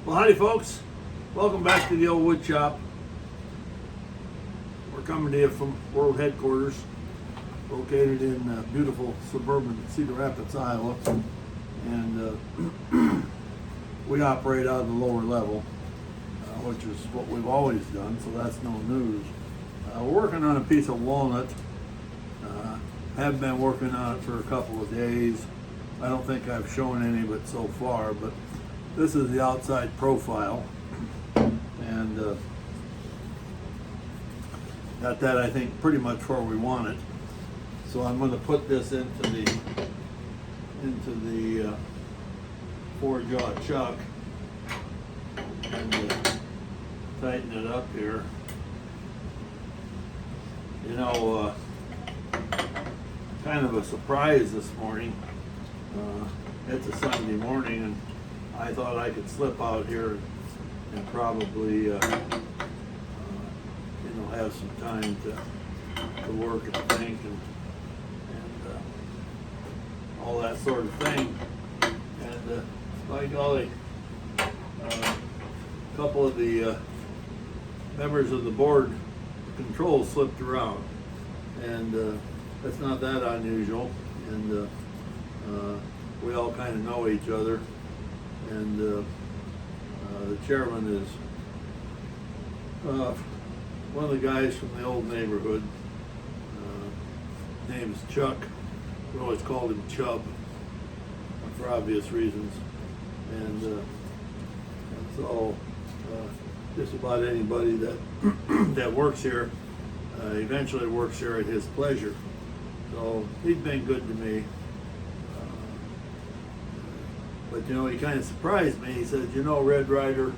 Well, howdy folks. Welcome back to the old wood shop. We're coming to you from world headquarters, located in beautiful suburban Cedar Rapids, Iowa. And we operate out of the lower level, which is what we've always done, so that's no news. We're working on a piece of walnut. Have been working on it for a couple of days. I don't think I've shown any of it so far, but this is the outside profile. And got that, I think, pretty much where we want it. So I'm going to put this into the four-jaw chuck and tighten it up here. You know, kind of a surprise this morning. It's a Sunday morning, and I thought I could slip out here and probably, have some time to work and think and all that sort of thing. And by golly, a couple of the members of the board control slipped around, and that's not that unusual. And we all kind of know each other, and the chairman is one of the guys from the old neighborhood. His name is Chuck. We always called him Chub for obvious reasons. And so just about anybody that that works here eventually works here at his pleasure. So he's been good to me. But you know, he kind of surprised me. He said, "You know, Red Ryder,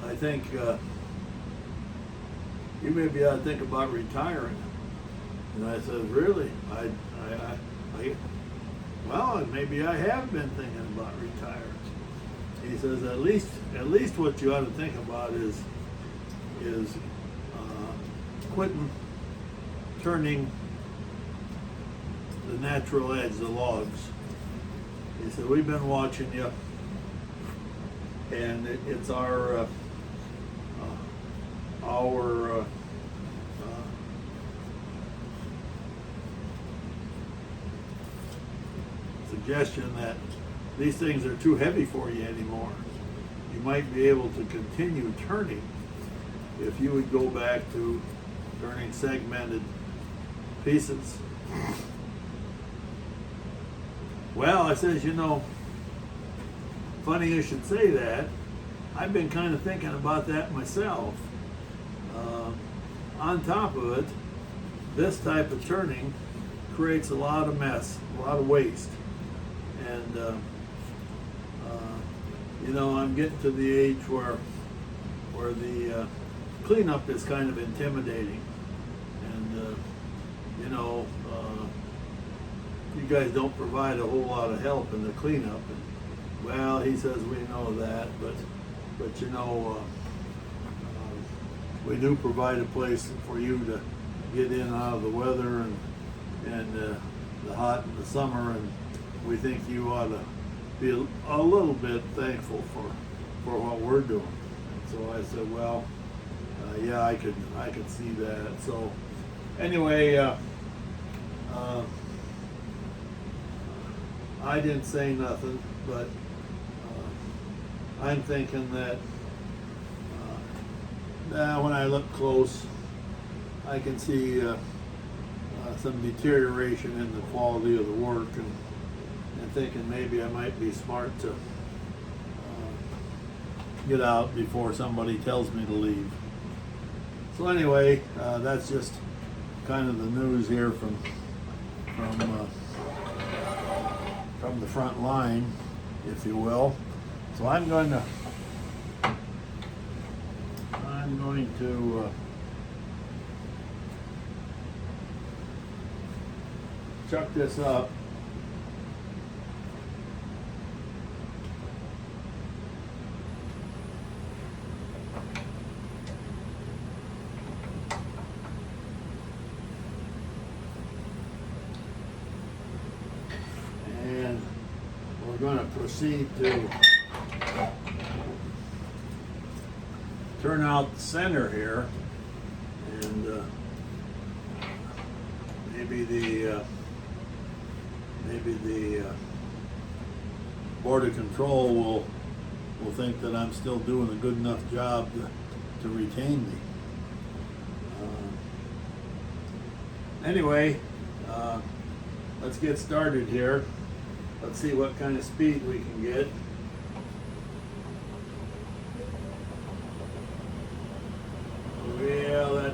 I think you maybe ought to think about retiring." And I said, "Really? Well, maybe I have been thinking about retiring." He says, "At least what you ought to think about is quitting turning the natural edge, the logs." He said, "We've been watching you, and it's our suggestion that these things are too heavy for you anymore. You might be able to continue turning if you would go back to turning segmented pieces." Well, I says, "You know, funny you should say that. I've been kind of thinking about that myself. On top of it, this type of turning creates a lot of mess, a lot of waste. And I'm getting to the age where the cleanup is kind of intimidating. And you guys don't provide a whole lot of help in the cleanup." And, well, he says, "We know that, but we do provide a place for you to get in out of the weather and the hot in the summer, and we think you ought to be a little bit thankful for what we're doing." And so I said, "Well, yeah, I could see that." So anyway, I didn't say nothing, but I'm thinking that when I look close, I can see some deterioration in the quality of the work, and thinking maybe I might be smart to get out before somebody tells me to leave. So anyway, that's just kind of the news here from the front line, if you will. So I'm going to chuck this up. we're going to proceed to turn out the center here, and maybe the Board of Control will think that I'm still doing a good enough job to retain me. Anyway, let's get started here. Let's see what kind of speed we can get. Well, that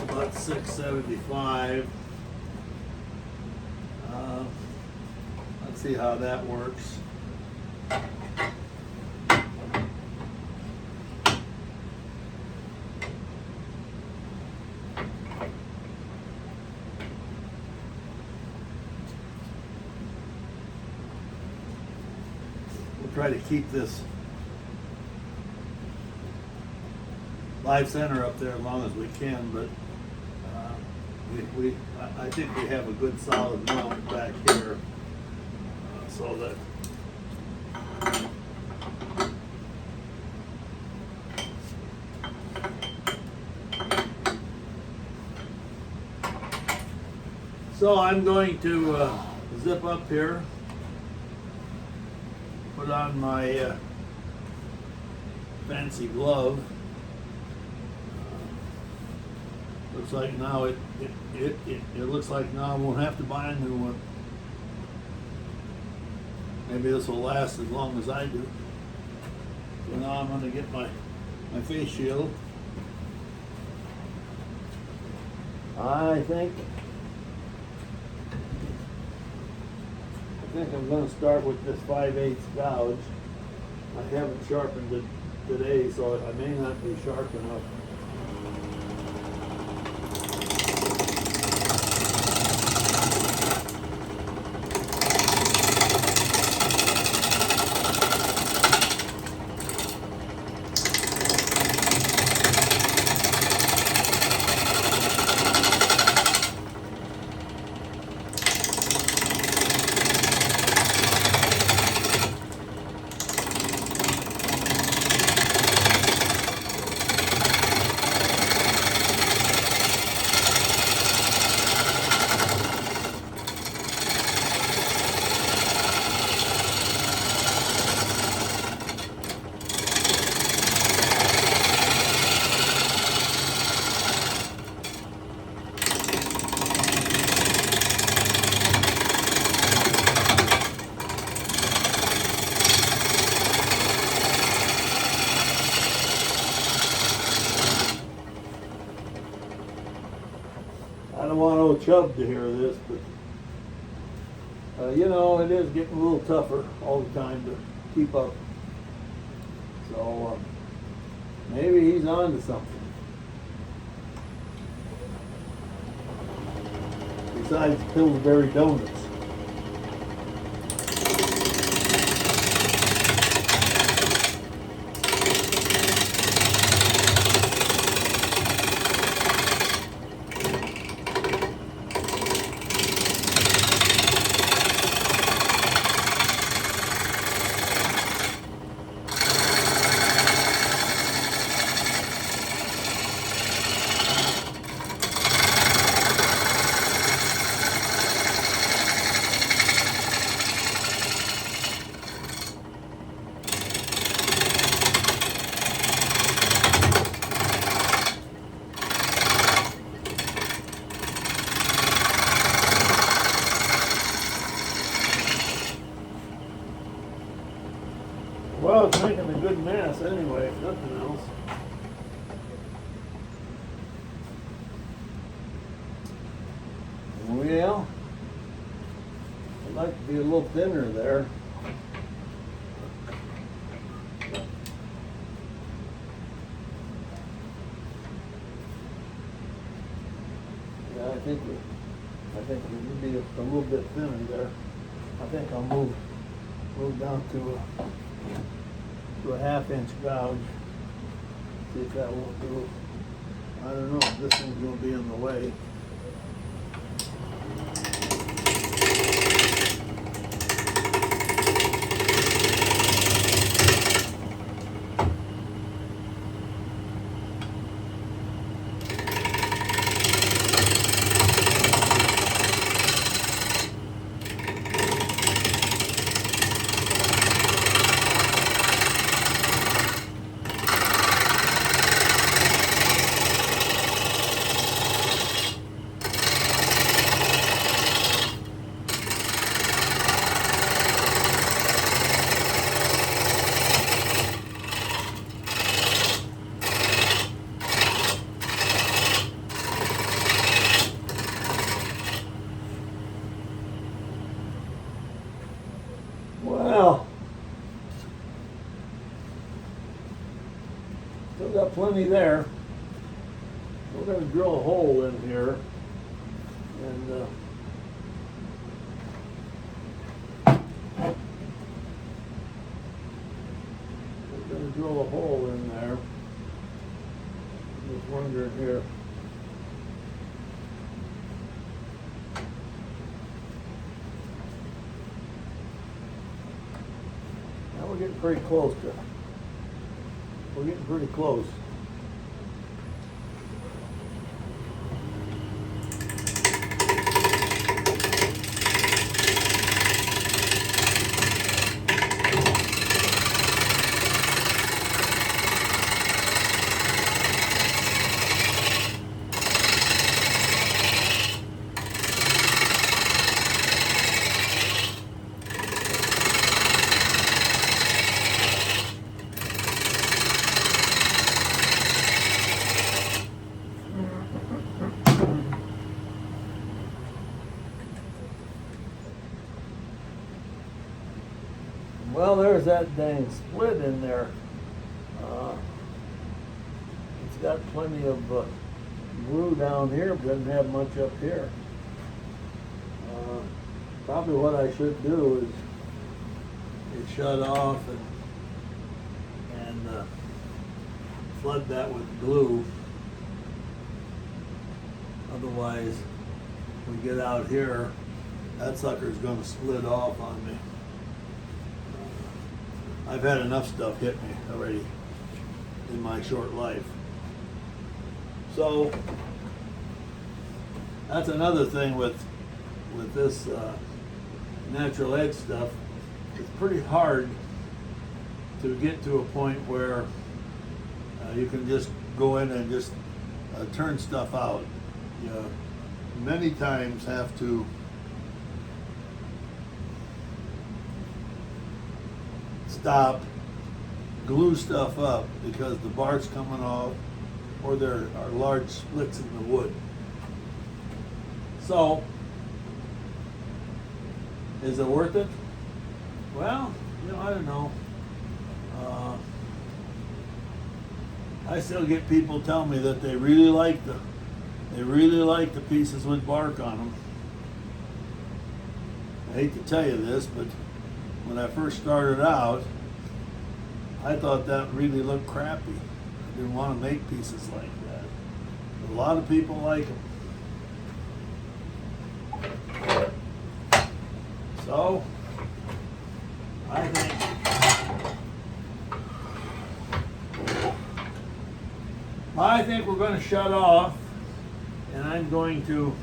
about 675. Let's see how that works. We'll try to keep this live center up there as long as we can, but I think we have a good solid mount back here, so that I'm going to zip up here, put on my fancy glove. Looks like now it looks like now I won't have to buy a new one. Maybe this will last as long as I do. So now I'm going to get my face shield. I think I'm going to start with this 5/8 gouge. I haven't sharpened it today, so I may not be sharp enough. I don't want old Chubb to hear this, but you know, it is getting a little tougher all the time to keep up. So maybe he's on to something. Besides Pillsbury Donuts. Well, it's making a good mess anyway, if nothing else. Well, I'd like to be a little thinner there. Yeah, I think we need to be a little bit thinner there. I think I'll move down to a 1/2 inch gouge. See if that won't do. I don't know, this one's gonna be in the way. Well, still got plenty there. We're going to drill a hole in here, and we're going to drill a hole in there. I'm just wondering here. We're getting pretty close to it. We're getting pretty close. Well, there's that dang split in there. It's got plenty of glue down here, but doesn't have much up here. Probably what I should do is shut off and flood that with glue. Otherwise, we get out here, that sucker's going to split off on me. I've had enough stuff hit me already in my short life. So that's another thing with this natural edge stuff. It's pretty hard to get to a point where you can just go in and just turn stuff out. You many times have to stop, glue stuff up because the bark's coming off or there are large splits in the wood. So, is it worth it? Well, I don't know. I still get people tell me that they really like the pieces with bark on them. I hate to tell you this, but when I first started out, I thought that really looked crappy. I didn't want to make pieces like that. But a lot of people like them. So, I think we're going to shut off, and I'm going to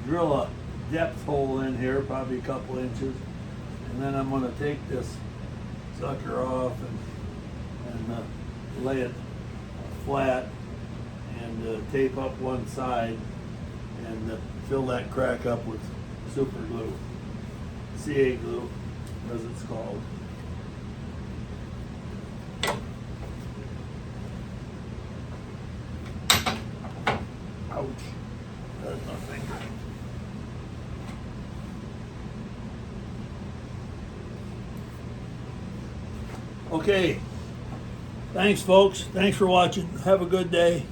drill a depth hole in here, probably a couple inches, and then I'm going to take this sucker off and lay it flat and tape up one side and fill that crack up with super glue, CA glue as it's called. Ouch, that's my finger. Okay, thanks folks, thanks for watching, have a good day.